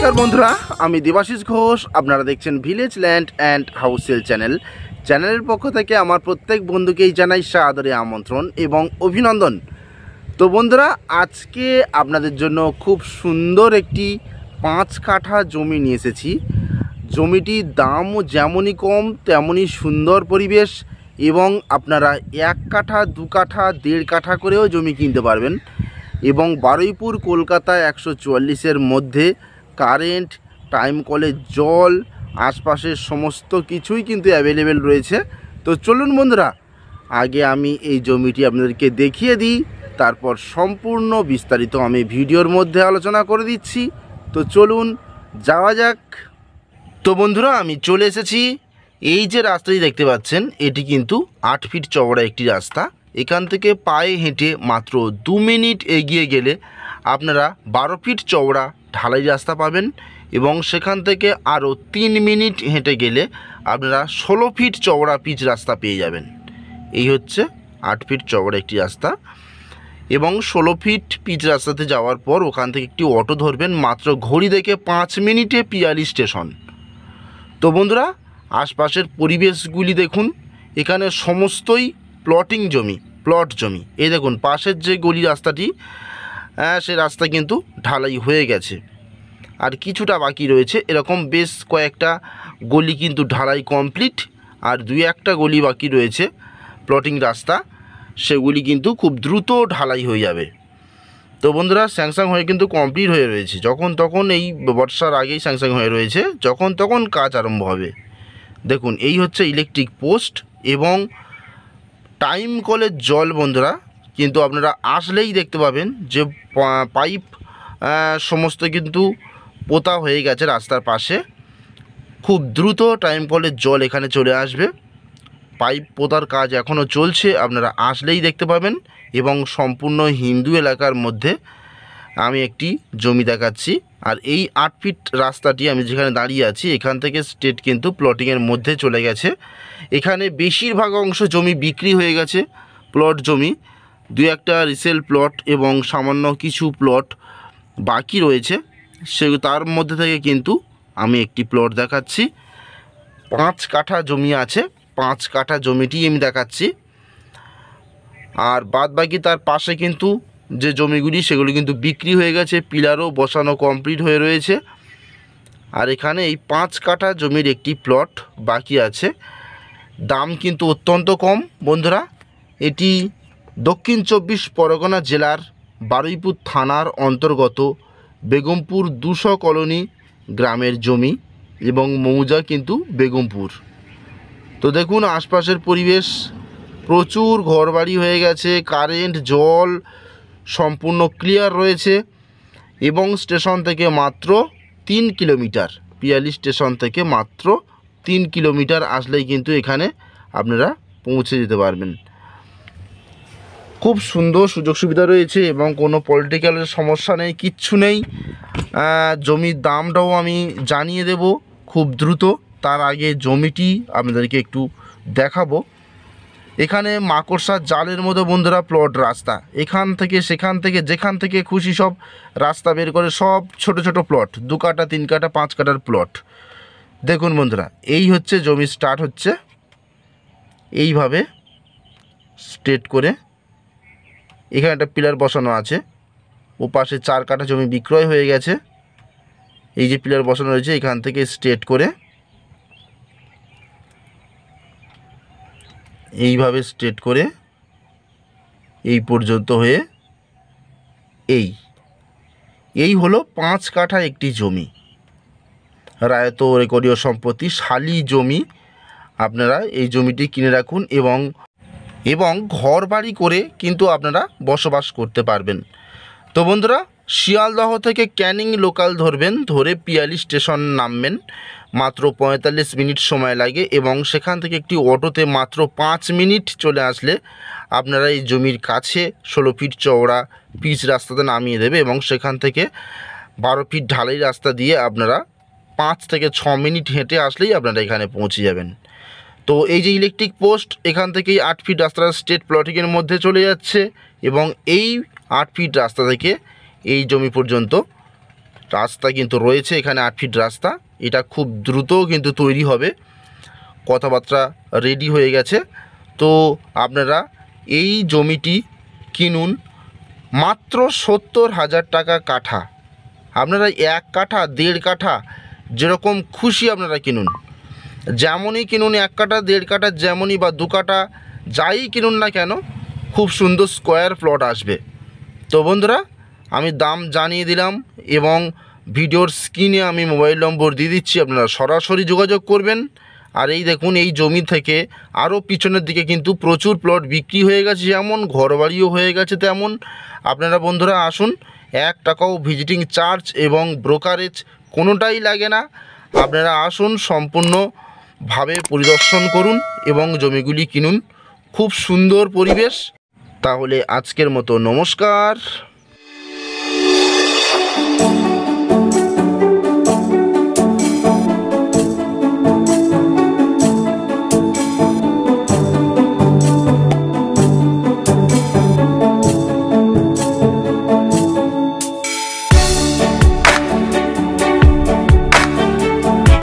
নমস্কার বন্ধুরা, আমি দেবাশিস ঘোষ। আপনারা দেখছেন village land and house sale চ্যানেলের পক্ষ থেকে আমার প্রত্যেক বন্ধুকেই জানাই সাদরে আমন্ত্রণ এবং অভিনন্দন। তো বন্ধুরা, আজকে আপনাদের জন্য খুব সুন্দর একটি 5 কাঠা জমি নিয়ে এসেছি। জমিটির দামও যেমনই কম তেমনই সুন্দর পরিবেশ এবং আপনারা 1 কাঠা 2 কাঠা 1.5 কাঠা করেও জমি কিনতে পারবেন এবং বারুইপুর কলকাতা 144-এর মধ্যে কারেন্ট, টাইম কলের জল, আশপাশের সমস্ত কিছুই কিন্তু অ্যাভেলেবেল রয়েছে। তো চলুন বন্ধুরা, আগে আমি এই জমিটি আপনাদেরকে দেখিয়ে দিই, তারপর সম্পূর্ণ বিস্তারিত আমি ভিডিওর মধ্যে আলোচনা করে দিচ্ছি। তো চলুন যাওয়া যাক। তো বন্ধুরা, আমি চলে এসেছি। এই যে রাস্তাটি দেখতে পাচ্ছেন, এটি কিন্তু 8 ফিট চওড়া একটি রাস্তা। এখান থেকে পায়ে হেঁটে মাত্র 2 মিনিট এগিয়ে গেলে আপনারা 12 ফিট চওড়া ঢালাই রাস্তা পাবেন এবং সেখান থেকে আরও 3 মিনিট হেঁটে গেলে আপনারা 16 ফিট চওড়া পিচ রাস্তা পেয়ে যাবেন। এই হচ্ছে 8 ফিট চওড়া একটি রাস্তা এবং 16 ফিট পিচ রাস্তাতে যাওয়ার পর ওখান থেকে একটি অটো ধরবেন। মাত্র ঘড়ি দেখে 5 মিনিটে পিয়ালি স্টেশন। তো বন্ধুরা, আশপাশের পরিবেশগুলি দেখুন। এখানে সমস্তই প্লট জমি। এই দেখুন পাশের যে গলি রাস্তাটি, সে রাস্তা কিন্তু ঢালাই হয়ে গেছে, আর কিছুটা বাকি রয়েছে। এরকম বেশ কয়েকটা গলি কিন্তু ঢালাই কমপ্লিট, আর 2-1টা গলি বাকি রয়েছে প্লটিং রাস্তা, সেগুলি কিন্তু খুব দ্রুত ঢালাই হয়ে যাবে। তো বন্ধুরা, স্যাংশন হয়ে কিন্তু কমপ্লিট হয়ে রয়েছে। যখন তখন, এই বর্ষার আগেই স্যাংশন হয়ে রয়েছে, যখন তখন কাজ আরম্ভ হবে। দেখুন, এই হচ্ছে ইলেকট্রিক পোস্ট এবং টাইম কলের জল। বন্ধুরা, কিন্তু আপনারা আসলেই দেখতে পাবেন যে পাইপ সমস্ত কিন্তু পোতা হয়ে গেছে রাস্তার পাশে। খুব দ্রুত টাইম কলের জল এখানে চলে আসবে। পাইপ পোতার কাজ এখনও চলছে, আপনারা আসলেই দেখতে পাবেন। এবং সম্পূর্ণ হিন্দু এলাকার মধ্যে আমি একটি জমি দেখাচ্ছি। আর এই 8 ফিট রাস্তাটি আমি যেখানে দাঁড়িয়ে আছি, এখান থেকে স্ট্রেট কিন্তু প্লটিংয়ের মধ্যে চলে গেছে। এখানে বেশিরভাগ অংশ জমি বিক্রি হয়ে গেছে, প্লট জমি। 2-1টা রিসেল প্লট এবং সামান্য কিছু প্লট বাকি রয়েছে। তার মধ্যে থেকে কিন্তু আমি একটি প্লট দেখাচ্ছি। 5 কাঠা জমি আছে, 5 কাঠা জমিটি আমি দেখাচ্ছি। আর বাদ বাকি তার পাশে কিন্তু যে জমিগুলি, সেগুলি কিন্তু বিক্রি হয়ে গেছে, পিলারও বসানো কমপ্লিট হয়ে রয়েছে। আর এখানে এই 5 কাঠা জমির একটি প্লট বাকি আছে। দাম কিন্তু অত্যন্ত কম বন্ধুরা। এটি দক্ষিণ 24 পরগনা জেলার বারুইপুর থানার অন্তর্গত বেগমপুর 200 কলোনি গ্রামের জমি এবং মৌজা কিন্তু বেগমপুর। তো দেখুন আশপাশের পরিবেশ, প্রচুর ঘরবাড়ি হয়ে গেছে, কারেন্ট, জল সম্পূর্ণ ক্লিয়ার রয়েছে এবং স্টেশন থেকে মাত্র 3 কিলোমিটার, পিয়ালি স্টেশন থেকে মাত্র 3 কিলোমিটার আসলেই কিন্তু এখানে আপনারা পৌঁছে যেতে পারবেন। খুব সুন্দর সুযোগ সুবিধা রয়েছে এবং কোনো পলিটিক্যালের সমস্যা নেই, কিচ্ছু নেই। জমির দামটাও আমি জানিয়ে দেব খুব দ্রুত। তার আগে জমিটি আপনাদেরকে একটু দেখাবো। এখানে মাকড়সার জালের মতো বন্ধুরা প্লট রাস্তা, এখান থেকে সেখান থেকে যেখান থেকে খুশি সব রাস্তা বের করে, সব ছোট ছোট প্লট, 2 কাঠা 3 কাঠা 5 কাঠার প্লট। দেখুন বন্ধুরা, এই হচ্ছে জমি স্টার্ট হচ্ছে এইভাবে স্ট্রেট করে। এখানে একটা পিলার বসানো আছে, ও পাশে 4 কাঠা জমি বিক্রয় হয়ে গেছে। এই যে পিলার বসানো রয়েছে, এখান থেকে স্ট্রেট করে এইভাবে স্ট্রেট করে এই পর্যন্ত হয়ে এই হলো 5 কাঠা একটি জমি, রায়ত রেকর্ডীয় সম্পত্তি, শালি জমি। আপনারা এই জমিটি কিনে রাখুন এবং ঘর বাড়ি করে কিন্তু আপনারা বসবাস করতে পারবেন। তো বন্ধুরা, শিয়ালদহ থেকে ক্যানিং লোকাল ধরবেন, ধরে পিয়ালি স্টেশন নামবেন। মাত্র 45 মিনিট সময় লাগে এবং সেখান থেকে একটি অটোতে মাত্র 5 মিনিট চলে আসলে আপনারা এই জমির কাছে 16 ফিট চওড়া পিচ রাস্তাতে নামিয়ে দেবে এবং সেখান থেকে 12 ফিট ঢালাই রাস্তা দিয়ে আপনারা 5 থেকে 6 মিনিট হেঁটে আসলেই আপনারা এখানে পৌঁছে যাবেন। তো এই যে ইলেকট্রিক পোস্ট, এখান থেকেই 8 ফিট রাস্তাটা স্ট্রেট প্লটিংয়ের মধ্যে চলে যাচ্ছে এবং এই 8 ফিট রাস্তা থেকে এই জমি পর্যন্ত রাস্তা কিন্তু রয়েছে এখানে 8 ফিট রাস্তা। এটা খুব দ্রুত কিন্তু তৈরি হবে, কথাবার্তা রেডি হয়ে গেছে। তো আপনারা এই জমিটি কিনুন মাত্র 70,000 টাকা কাঠা। আপনারা 1 কাঠা 1.5 কাঠা যেরকম খুশি আপনারা কিনুন, যেমনই কিনুন, 1 কাঠা 1.5 কাঠা যেমনই বা 2 কাঠা যাই কিনুন না কেন, খুব সুন্দর স্কোয়ার প্লট আসবে। তো বন্ধুরা, আমি দাম জানিয়ে দিলাম এবং ভিডিওর স্ক্রিনে আমি মোবাইল নম্বর দিয়ে দিচ্ছি, আপনারা সরাসরি যোগাযোগ করবেন। আর এই দেখুন, এই জমি থেকে আরও পিছনের দিকে কিন্তু প্রচুর প্লট বিক্রি হয়ে গেছে, যেমন ঘরবাড়িও হয়ে গেছে তেমন। আপনারা বন্ধুরা আসুন, 1 টাকাও ভিজিটিং চার্জ এবং ব্রোকারেজ কোনোটাই লাগে না। আপনারা আসুন, সম্পূর্ণভাবে পরিদর্শন করুন এবং জমিগুলি কিনুন। খুব সুন্দর পরিবেশ। তাহলে আজকের মতো নমস্কার।